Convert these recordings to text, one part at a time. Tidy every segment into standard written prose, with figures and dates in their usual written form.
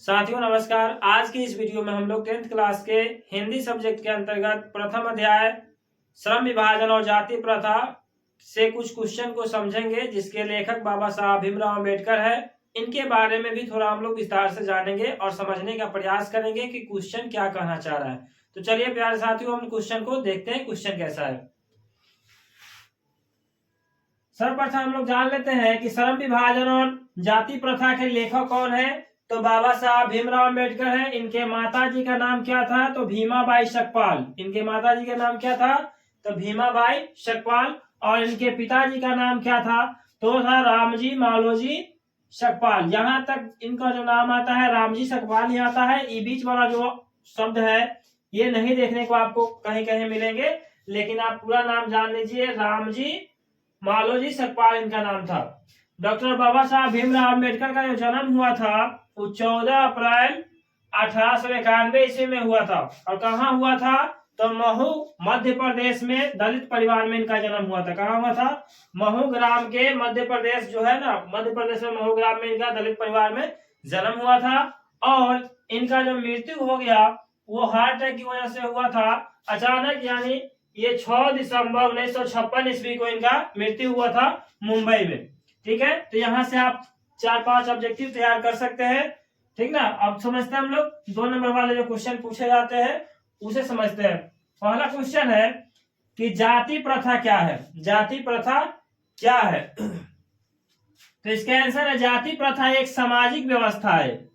साथियों नमस्कार। आज की इस वीडियो में हम लोग 10th क्लास के हिंदी सब्जेक्ट के अंतर्गत प्रथम अध्याय श्रम विभाजन और जाति प्रथा से कुछ क्वेश्चन को समझेंगे, जिसके लेखक बाबा साहब भीमराव अम्बेडकर है। इनके बारे में भी थोड़ा हम लोग विस्तार से जानेंगे और समझने का प्रयास करेंगे कि क्वेश्चन क्या कहना चाह रहा है। तो चलिए प्यारे साथियों, हम क्वेश्चन को देखते हैं। क्वेश्चन कैसा है, सर्वप्रथम हम लोग जान लेते हैं कि श्रम विभाजन और जाति प्रथा के लेखक कौन है। तो बाबा साहब भीमराव अम्बेडकर है। इनके माता जी का नाम क्या था? तो भीमाबाई सकपाल। इनके माता जी का नाम क्या था? तो भीमाबाई सकपाल। और इनके पिताजी का नाम क्या था? तो था रामजी मालोजी सकपाल। यहाँ तक इनका जो नाम आता है रामजी सकपाल ही आता है। ये बीच वाला जो शब्द है ये नहीं देखने को आपको कहीं कहीं मिलेंगे, लेकिन आप पूरा नाम जान लीजिए, रामजी मालोजी सकपाल इनका नाम था। डॉक्टर बाबा साहब भीमराव अम्बेडकर का जो जन्म हुआ था वो 14 अप्रैल 1891 ईस्वी में हुआ था। और कहाँ हुआ था? तो महू मध्य प्रदेश में दलित परिवार में इनका जन्म हुआ था। कहाँ हुआ था? महू ग्राम के मध्य प्रदेश जो है ना, मध्य प्रदेश में महू ग्राम में इनका दलित परिवार में जन्म हुआ था। और इनका जो मृत्यु हो गया वो हार्ट अटैक की वजह से हुआ था अचानक, यानी ये 6 दिसंबर 1956 ईस्वी को इनका मृत्यु हुआ था मुंबई में। ठीक है, तो यहाँ से आप 4-5 ऑब्जेक्टिव तैयार कर सकते हैं। ठीक ना। अब समझते हैं हम लोग 2 नंबर वाले जो क्वेश्चन पूछे जाते हैं उसे समझते हैं। पहला क्वेश्चन है कि जाति प्रथा क्या है? जाति प्रथा क्या है? तो इसका आंसर है जाति प्रथा एक सामाजिक व्यवस्था है।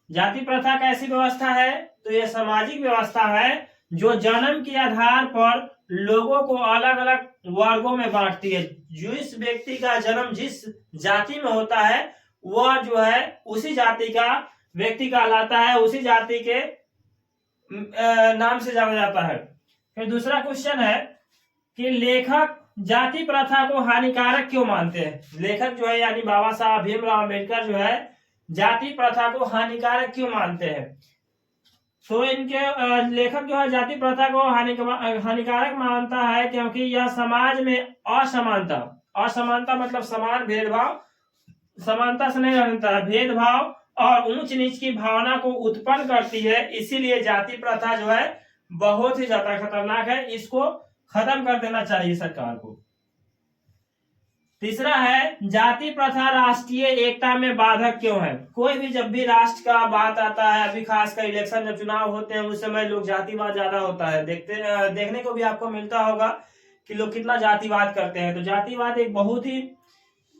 जाति प्रथा कैसी व्यवस्था है? तो यह सामाजिक व्यवस्था है जो जन्म के आधार पर लोगों को अलग अलग वर्गों में बांटती है। जिस व्यक्ति का जन्म जिस जाति में होता है वह जो है उसी जाति का व्यक्ति कहलाता है, उसी जाति के नाम से जाना जाता है। फिर दूसरा क्वेश्चन है कि लेखक जाति प्रथा को हानिकारक क्यों मानते हैं? लेखक जो है यानी बाबा साहब भीमराव अम्बेडकर जो है जाति प्रथा को हानिकारक क्यों मानते हैं? तो इनके लेखक जो है जाति प्रथा को हानिकारक मानता है क्योंकि यह समाज में असमानता मतलब समान भेदभाव, समानता से नहीं रहता है, भेदभाव और ऊंच नीच की भावना को उत्पन्न करती है। इसीलिए जाति प्रथा जो है बहुत ही ज्यादा खतरनाक है, इसको खत्म कर देना चाहिए सरकार को। तीसरा है जाति प्रथा राष्ट्रीय एकता में बाधक क्यों है? कोई भी जब भी राष्ट्र का बात आता है, अभी खासकर इलेक्शन जब चुनाव होते हैं उस समय लोग जातिवाद ज्यादा होता है, देखने को भी आपको मिलता होगा कि लोग कितना जातिवाद करते हैं। तो जातिवाद एक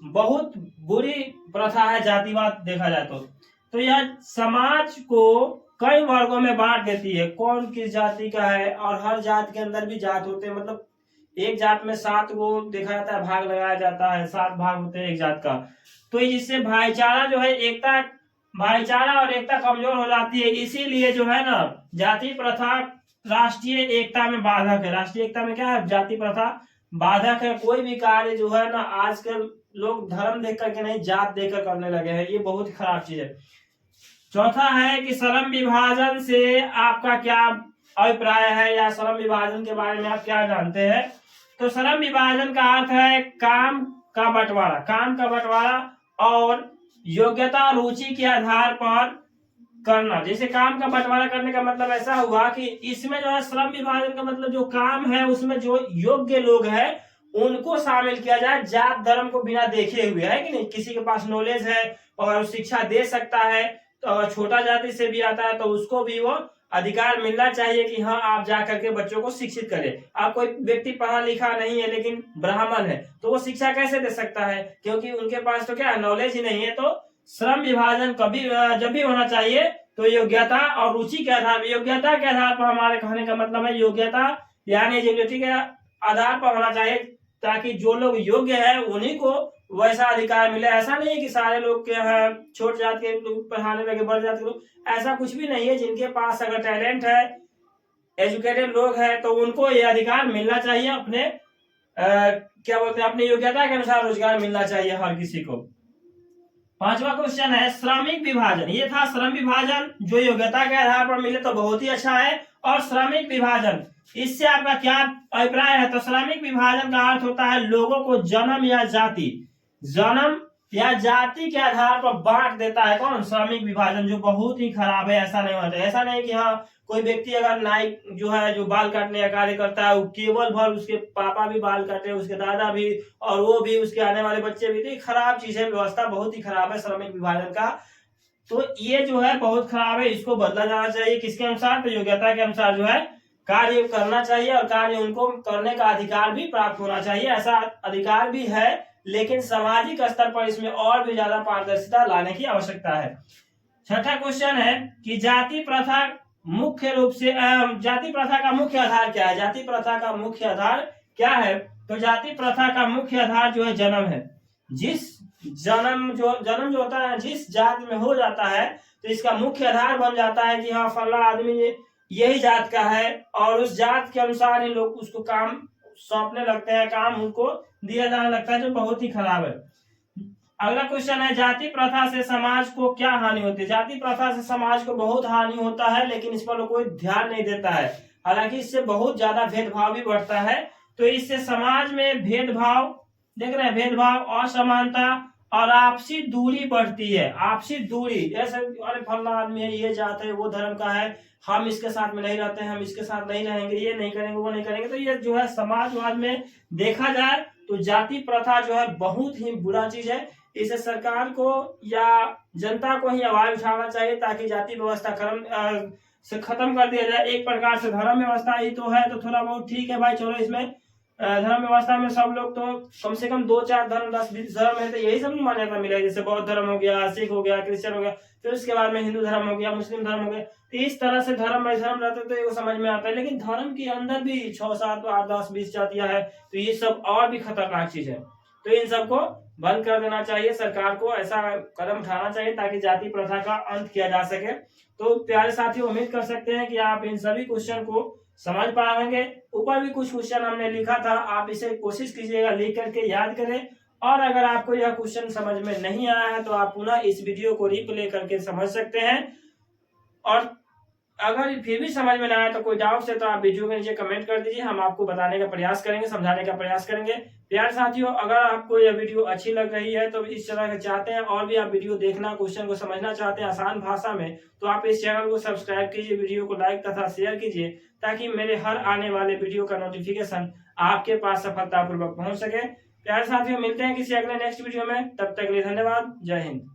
बहुत बुरी प्रथा है जातिवाद देखा जाए तो यह समाज को कई वर्गों में बांट देती है, कौन किस जाति का है। और हर जात के अंदर भी जात होते हैं, मतलब एक जात में 7 को देखा जाता है, भाग लगाया जाता है, 7 भाग होते हैं एक जात का। तो इससे भाईचारा जो है भाईचारा और एकता कमजोर हो जाती है। इसीलिए जो है ना जाति प्रथा राष्ट्रीय एकता में बाधक है। राष्ट्रीय एकता में क्या है? जाति प्रथा बाधक है। कोई भी कार्य जो है ना आजकल लोग धर्म देख करके नहीं जात देकर करने लगे हैं, ये बहुत खराब चीज है। चौथा है कि श्रम विभाजन से आपका क्या अभिप्राय है, या श्रम विभाजन के बारे में आप क्या जानते हैं? तो श्रम विभाजन का अर्थ है काम का बंटवारा और योग्यता रुचि के आधार पर करना। जैसे काम का बंटवारा करने का मतलब ऐसा हुआ कि इसमें जो है श्रम विभाजन का मतलब जो काम है उसमें जो योग्य लोग हैं उनको शामिल किया जाए, जात धर्म को बिना देखे हुए, है कि नहीं। किसी के पास नॉलेज है और शिक्षा दे सकता है, तो अगर छोटा जाति से भी आता है तो उसको भी वो अधिकार मिलना चाहिए कि हाँ आप जा करके बच्चों को शिक्षित करें। आप कोई व्यक्ति पढ़ा लिखा नहीं है लेकिन ब्राह्मण है तो वो शिक्षा कैसे दे सकता है? क्योंकि उनके पास तो क्या नॉलेज ही नहीं है। तो श्रम विभाजन कभी जब भी होना चाहिए तो योग्यता और रुचि के आधार पर, योग्यता के आधार पर हमारे कहने का मतलब है योग्यता यानी एलिजिबिलिटी के आधार पर होना चाहिए, ताकि जो लोग योग्य है उन्हीं को वैसा अधिकार मिले। ऐसा नहीं है कि सारे लोग के यहाँ छोट जात के लोग पढ़ाने लगे, बड़ जात के लोग, ऐसा कुछ भी नहीं है। जिनके पास अगर टैलेंट है, एजुकेटेड लोग हैं तो उनको ये अधिकार मिलना चाहिए। अपने क्या बोलते हैं, अपनी योग्यता के अनुसार रोजगार मिलना चाहिए हर किसी को। 5वां क्वेश्चन है श्रमिक विभाजन। ये था श्रम विभाजन, जो योग्यता के आधार पर मिले तो बहुत ही अच्छा है। और श्रमिक विभाजन, इससे आपका क्या अभिप्राय है? तो श्रमिक विभाजन का अर्थ होता है लोगों को जन्म या जाति, जन्म या जाति के आधार पर बांट देता है कौन? श्रमिक विभाजन, जो बहुत ही खराब है। ऐसा नहीं होना चाहिए। ऐसा नहीं कि हाँ कोई व्यक्ति अगर नाई जो है जो बाल काटने का कार्य करता है, वो केवल भर उसके पापा भी बाल काटे, उसके दादा भी, और वो भी, उसके आने वाले बच्चे भी। तो ये खराब चीज है, व्यवस्था बहुत ही खराब है श्रमिक विभाजन का। तो ये जो है बहुत खराब है, इसको बदला जाना चाहिए। किसके अनुसार? तो योग्यता के अनुसार जो है कार्य करना चाहिए, और कार्य उनको करने का अधिकार भी प्राप्त होना चाहिए। ऐसा अधिकार भी है, लेकिन सामाजिक स्तर पर इसमें और भी ज्यादा पारदर्शिता लाने की आवश्यकता है। छठा क्वेश्चन है कि जाति प्रथा मुख्य रूप से जाति प्रथा का मुख्य आधार क्या है? जाति प्रथा का मुख्य आधार क्या है? तो जाति प्रथा का मुख्य आधार जो है जन्म है। जिस जन्म जो होता है, जिस जात में हो जाता है, तो इसका मुख्य आधार बन जाता है कि हाँ फला आदमी यही जात का है, और उस जात के अनुसार ही लोग उसको काम सौंपने लगते हैं, काम उनको दिया जाने लगता है, जो बहुत ही खराब है। अगला क्वेश्चन है, जाति प्रथा से समाज को क्या हानि होती है? जाति प्रथा से समाज को बहुत हानि होता है, लेकिन इस पर कोई ध्यान नहीं देता है। हालांकि इससे बहुत ज्यादा भेदभाव भी बढ़ता है। तो इससे समाज में भेदभाव, देख रहे हैं, भेदभाव, असमानता और आपसी दूरी बढ़ती है। आपसी दूरी, ऐसे अरे फलना आदमी है, ये जात है, वो धर्म का है, हम इसके साथ में नहीं रहते हैं, हम इसके साथ नहीं रहेंगे, ये नहीं करेंगे, वो नहीं करेंगे। तो ये जो है समाजवाद में देखा जाए तो जाति प्रथा जो है बहुत ही बुरा चीज है। इसे सरकार को या जनता को ही आवाज उठाना चाहिए, ताकि जाति व्यवस्था से खत्म कर दिया जाए। एक प्रकार से धर्म व्यवस्था ही तो है, तो थोड़ा बहुत ठीक है भाई, चलो इसमें धर्म व्यवस्था में सब लोग तो कम से कम 2-4 धर्म 10-20 धर्म है, तो यही सब मान्यता मिलेगी। जैसे बौद्ध धर्म हो गया, सिख हो गया, क्रिश्चियन हो गया, फिर उसके बाद में हिंदू धर्म हो गया, मुस्लिम धर्म हो गया। तो इस तरह से धर्म में धर्म रहते तो ये समझ में आता है। लेकिन धर्म के अंदर भी 6-7 8-10-20 जातियां है, तो ये सब और भी खतरनाक चीज है। तो इन सबको बंद कर देना चाहिए। सरकार को ऐसा कदम उठाना चाहिए ताकि जाति प्रथा का अंत किया जा सके। तो प्यारे साथियों, उम्मीद कर सकते हैं कि आप इन सभी क्वेश्चन को समझ पाएंगे। ऊपर भी कुछ क्वेश्चन हमने लिखा था, आप इसे कोशिश कीजिएगा लिख करके याद करें। और अगर आपको यह क्वेश्चन समझ में नहीं आया है, तो आप पुनः इस वीडियो को रिप्ले करके समझ सकते हैं। और अगर फिर भी समझ में ना आए तो कोई डाउट है, तो आप वीडियो के नीचे कमेंट कर दीजिए, हम आपको बताने का प्रयास करेंगे, समझाने का प्रयास करेंगे। प्यारे साथियों, अगर आपको यह वीडियो अच्छी लग रही है, तो इस तरह के चाहते हैं और भी आप वीडियो देखना, क्वेश्चन को समझना चाहते हैं आसान भाषा में, तो आप इस चैनल को सब्सक्राइब कीजिए, वीडियो को लाइक तथा शेयर कीजिए, ताकि मेरे हर आने वाले वीडियो का नोटिफिकेशन आपके पास सफलतापूर्वक पहुंच सके। प्यारे साथियों, मिलते हैं किसी अगले नेक्स्ट वीडियो में, तब तक के लिए धन्यवाद। जय हिंद।